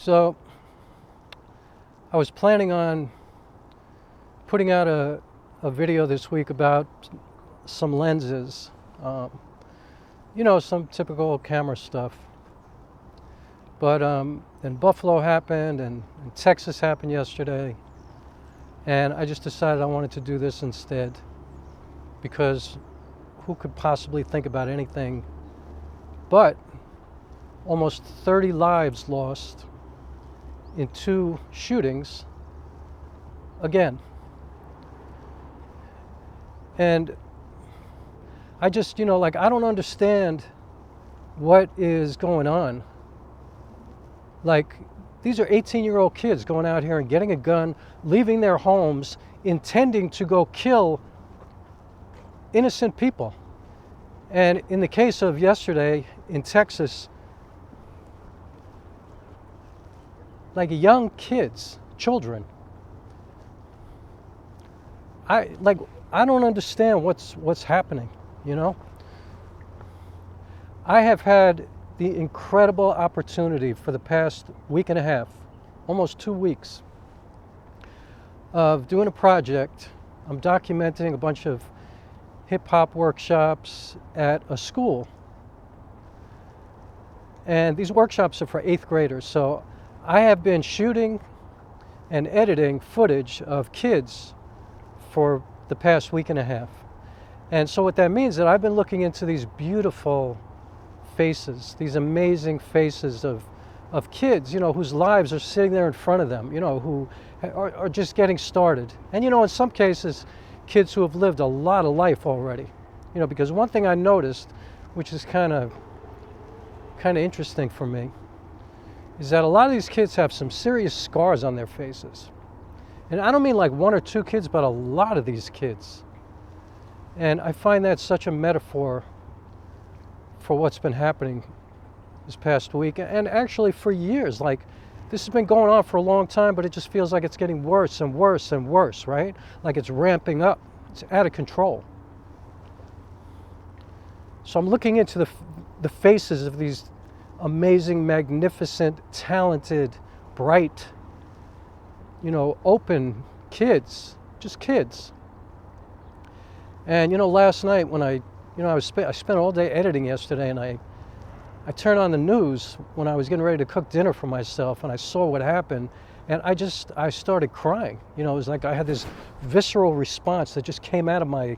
So I was planning on putting out a video this week about some lenses, you know, some typical camera stuff. But then Buffalo happened and Texas happened yesterday. And I just decided I wanted to do this instead, because who could possibly think about anything but almost 30 lives lost in 2 shootings again. And I just, you know, like, I don't understand what is going on. Like, these are 18-year-old kids going out here and getting a gun, leaving their homes, intending to go kill innocent people. And in the case of yesterday in Texas, like young kids, children. I don't understand what's happening, you know? I have had the incredible opportunity for the past week and a half, almost 2 weeks, of doing a project. I'm documenting a bunch of hip-hop workshops at a school. And these workshops are for 8th graders. So I have been shooting and editing footage of kids for the past week and a half. And so what that means is that I've been looking into these beautiful faces, these amazing faces of kids, you know, whose lives are sitting there in front of them, you know, who are just getting started. And, you know, in some cases, kids who have lived a lot of life already. You know, because one thing I noticed, which is kind of interesting for me, is that a lot of these kids have some serious scars on their faces. And I don't mean like 1 or 2 kids, but a lot of these kids. And I find that such a metaphor for what's been happening this past week, and actually for years. Like, this has been going on for a long time, but it just feels like it's getting worse and worse and worse, right? Like it's ramping up. It's out of control. So I'm looking into the faces of these amazing, magnificent, talented, bright, you know, open kids, just kids. And, you know, last night when I spent all day editing yesterday, and I turned on the news when I was getting ready to cook dinner for myself, and I saw what happened, and I started crying. You know, it was like I had this visceral response that just came out of my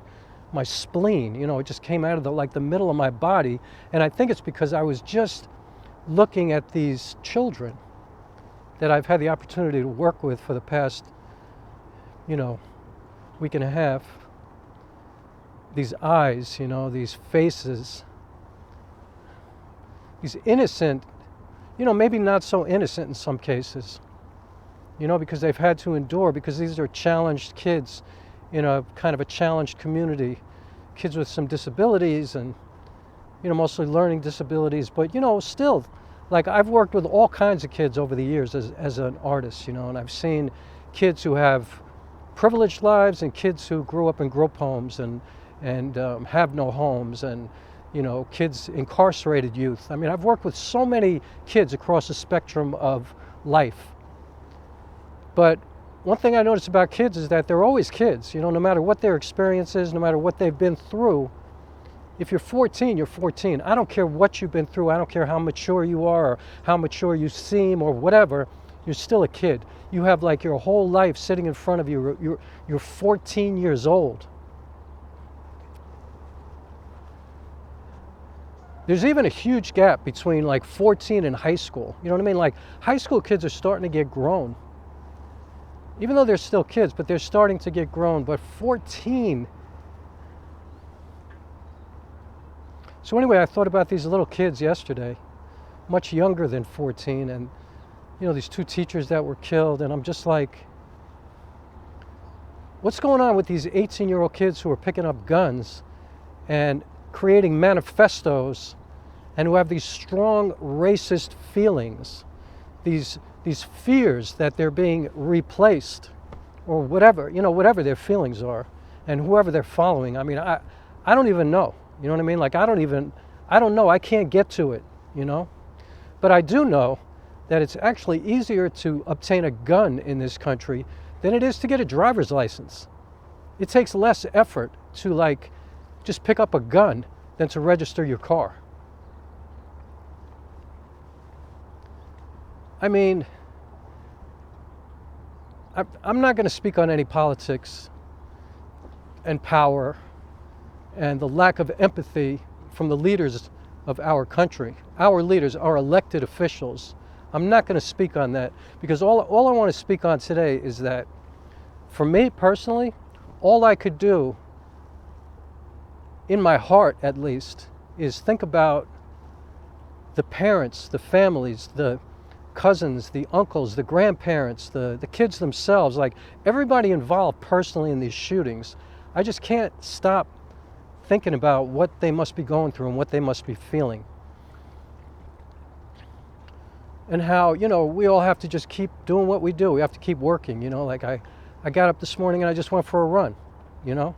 spleen. You know, it just came out of the middle of my body, and I think it's because I was just looking at these children that I've had the opportunity to work with for the past, you know, week and a half. These eyes, you know, these faces, these innocent, you know, maybe not so innocent in some cases, you know, because they've had to endure, because these are challenged kids in a kind of a challenged community, kids with some disabilities and, you know, mostly learning disabilities. But, you know, still, like, I've worked with all kinds of kids over the years as an artist, you know, and I've seen kids who have privileged lives and kids who grew up in group homes and have no homes, and, you know, kids, incarcerated youth. I mean, I've worked with so many kids across the spectrum of life. But one thing I notice about kids is that they're always kids, you know, no matter what their experience is, no matter what they've been through. If you're 14, you're 14. I don't care what you've been through. I don't care how mature you are or how mature you seem or whatever. You're still a kid. You have like your whole life sitting in front of you. You're 14 years old. There's even a huge gap between like 14 and high school. You know what I mean? Like, high school kids are starting to get grown. Even though they're still kids, but they're starting to get grown. But 14. So anyway, I thought about these little kids yesterday, much younger than 14, and, you know, these 2 teachers that were killed, and I'm just like, what's going on with these 18-year-old kids who are picking up guns and creating manifestos, and who have these strong racist feelings, these fears that they're being replaced, or whatever, you know, whatever their feelings are, and whoever they're following. I mean, I don't even know. You know what I mean? Like, I don't know. I can't get to it, you know? But I do know that it's actually easier to obtain a gun in this country than it is to get a driver's license. It takes less effort to like just pick up a gun than to register your car. I mean, I'm not going to speak on any politics and power and the lack of empathy from the leaders of our country. Our leaders, our elected officials. I'm not going to speak on that, because all I want to speak on today is that, for me personally, all I could do, in my heart at least, is think about the parents, the families, the cousins, the uncles, the grandparents, the kids themselves, like everybody involved personally in these shootings. I just can't stop thinking about what they must be going through and what they must be feeling. And how, you know, we all have to just keep doing what we do. We have to keep working, you know, like I got up this morning and I just went for a run, you know.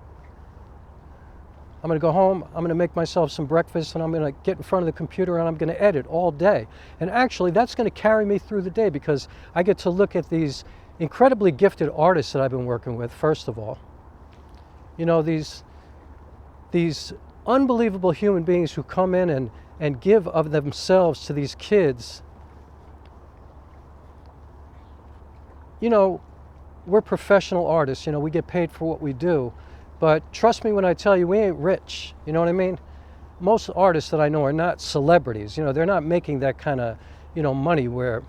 I'm going to go home, I'm going to make myself some breakfast, and I'm going to get in front of the computer and I'm going to edit all day. And actually that's going to carry me through the day, because I get to look at these incredibly gifted artists that I've been working with, first of all. You know, these unbelievable human beings who come in and give of themselves to these kids. You know, we're professional artists, you know, we get paid for what we do. But trust me when I tell you, we ain't rich. You know what I mean? Most artists that I know are not celebrities. You know, they're not making that kind of, you know, money where,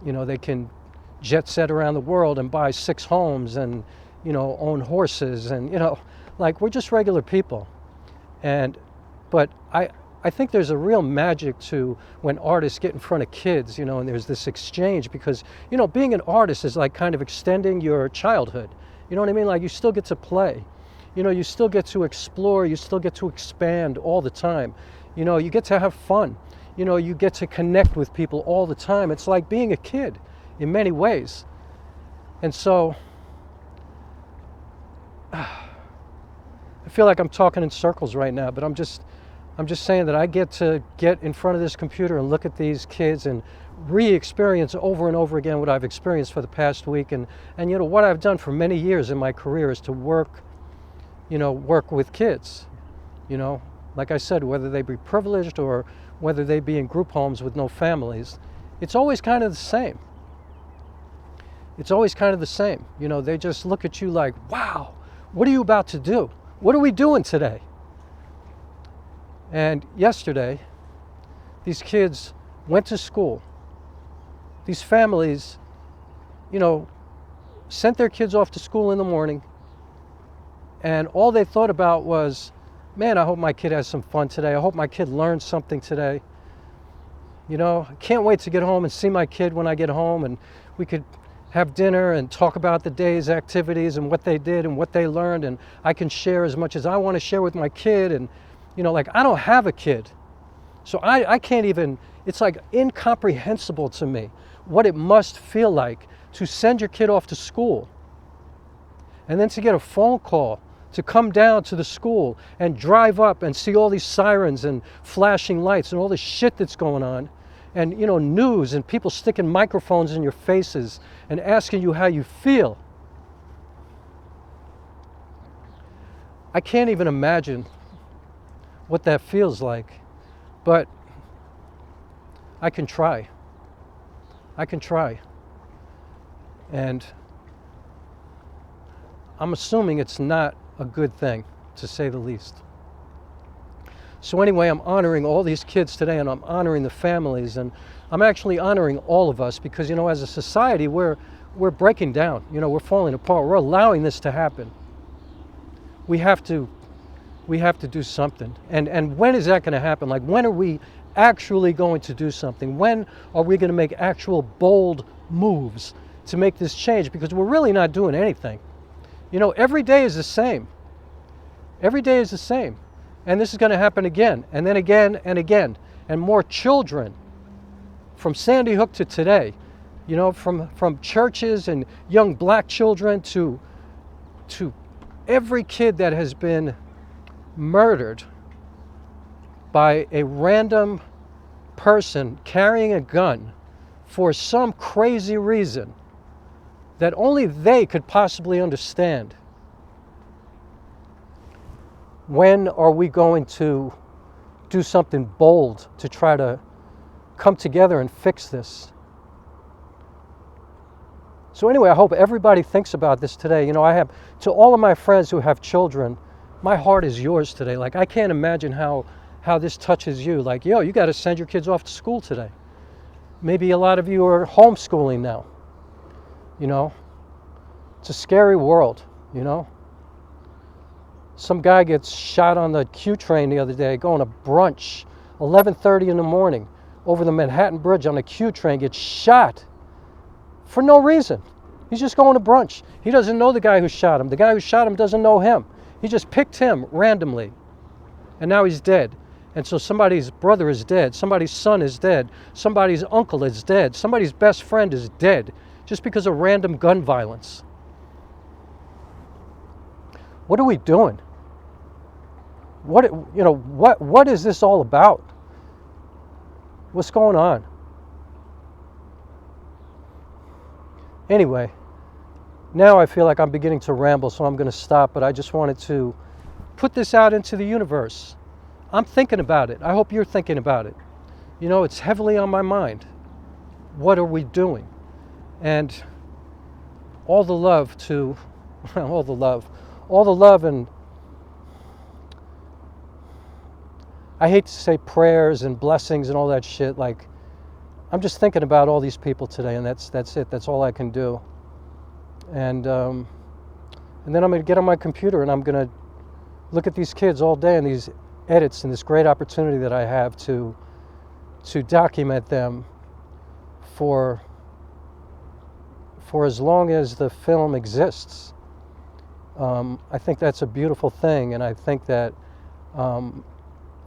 you know, they can jet set around the world and buy 6 homes and, you know, own horses and, you know, like, we're just regular people. But I think there's a real magic to when artists get in front of kids, you know, and there's this exchange, because, you know, being an artist is like kind of extending your childhood. You know what I mean? Like, you still get to play. You know, you still get to explore, you still get to expand all the time. You know, you get to have fun. You know, you get to connect with people all the time. It's like being a kid in many ways. And so, I feel like I'm talking in circles right now, but I'm just saying that I get to get in front of this computer and look at these kids and re-experience over and over again what I've experienced for the past week. And you know, what I've done for many years in my career is to work with kids. You know, like I said, whether they be privileged or whether they be in group homes with no families, it's always kind of the same. It's always kind of the same. You know, they just look at you like, wow, what are you about to do? What are we doing today? And yesterday, these kids went to school. These families, you know, sent their kids off to school in the morning, and all they thought about was, man, I hope my kid has some fun today. I hope my kid learns something today. You know, I can't wait to get home and see my kid when I get home, and we could have dinner and talk about the day's activities and what they did and what they learned, and I can share as much as I want to share with my kid. And, you know, like, I don't have a kid, so I can't even, it's like incomprehensible to me what it must feel like to send your kid off to school and then to get a phone call to come down to the school and drive up and see all these sirens and flashing lights and all this shit that's going on, and, you know, news and people sticking microphones in your faces and asking you how you feel. I can't even imagine what that feels like, but I can try. I can try. And I'm assuming it's not a good thing, to say the least. So anyway, I'm honoring all these kids today, and I'm honoring the families, and I'm actually honoring all of us, because, you know, as a society, we're breaking down. You know, we're falling apart. We're allowing this to happen. We have to do something. And when is that going to happen? Like, when are we actually going to do something? When are we going to make actual bold moves to make this change? Because we're really not doing anything. You know, every day is the same. Every day is the same. And this is going to happen again, and then again and again. And more children, from Sandy Hook to today, you know, from churches and young black children to every kid that has been murdered by a random person carrying a gun for some crazy reason that only they could possibly understand. When are we going to do something bold to try to come together and fix this? So anyway, I hope everybody thinks about this today. You know, I have, to all of my friends who have children, my heart is yours today. Like, I can't imagine how this touches you. Like, yo, you got to send your kids off to school today. Maybe a lot of you are homeschooling now. You know, it's a scary world, you know. Some guy gets shot on the Q train the other day going to brunch, 11:30 in the morning, over the Manhattan Bridge on the Q train, gets shot for no reason. He's just going to brunch. He doesn't know the guy who shot him. The guy who shot him doesn't know him. He just picked him randomly. And now he's dead. And so somebody's brother is dead. Somebody's son is dead. Somebody's uncle is dead. Somebody's best friend is dead just because of random gun violence. What are we doing? What is this all about? What's going on? Anyway, now I feel like I'm beginning to ramble, so I'm going to stop, but I just wanted to put this out into the universe. I'm thinking about it. I hope you're thinking about it. You know, it's heavily on my mind. What are we doing? And all the love to, all the love, and I hate to say prayers and blessings and all that shit. Like, I'm just thinking about all these people today, and that's it. That's all I can do. And then I'm going to get on my computer and I'm going to look at these kids all day and these edits and this great opportunity that I have to document them for as long as the film exists. I think that's a beautiful thing, and I think that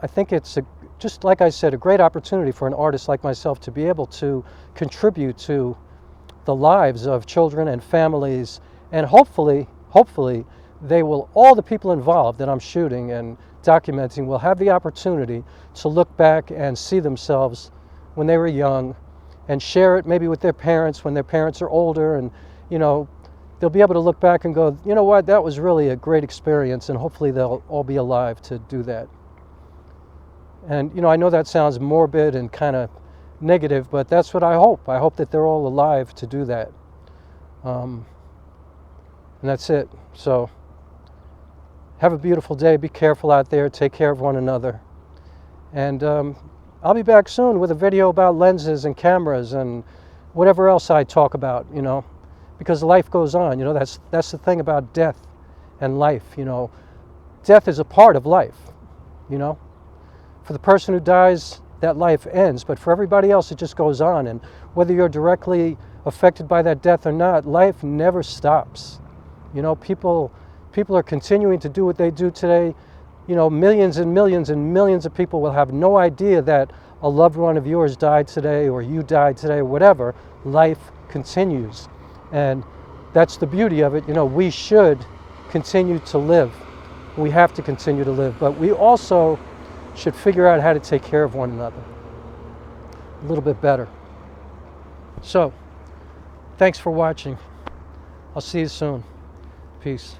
it's just like I said, a great opportunity for an artist like myself to be able to contribute to the lives of children and families, and hopefully all the people involved that I'm shooting and documenting will have the opportunity to look back and see themselves when they were young and share it maybe with their parents when their parents are older, and you know, they'll be able to look back and go, you know what, that was really a great experience, and hopefully they'll all be alive to do that. And you know, I know that sounds morbid and kind of negative, but that's what I hope. I hope that they're all alive to do that. And that's it. So have a beautiful day. Be careful out there. Take care of one another. And I'll be back soon with a video about lenses and cameras and whatever else I talk about, you know, because life goes on. You know, that's the thing about death and life. You know, death is a part of life, you know. For the person who dies, that life ends, but for everybody else it just goes on, and whether you're directly affected by that death or not, life never stops. You know, people are continuing to do what they do today. You know, millions and millions and millions of people will have no idea that a loved one of yours died today, or you died today, or whatever. Life continues, and that's the beauty of it. You know, we should continue to live. We have to continue to live, but we also should figure out how to take care of one another a little bit better. So, thanks for watching. I'll see you soon. Peace.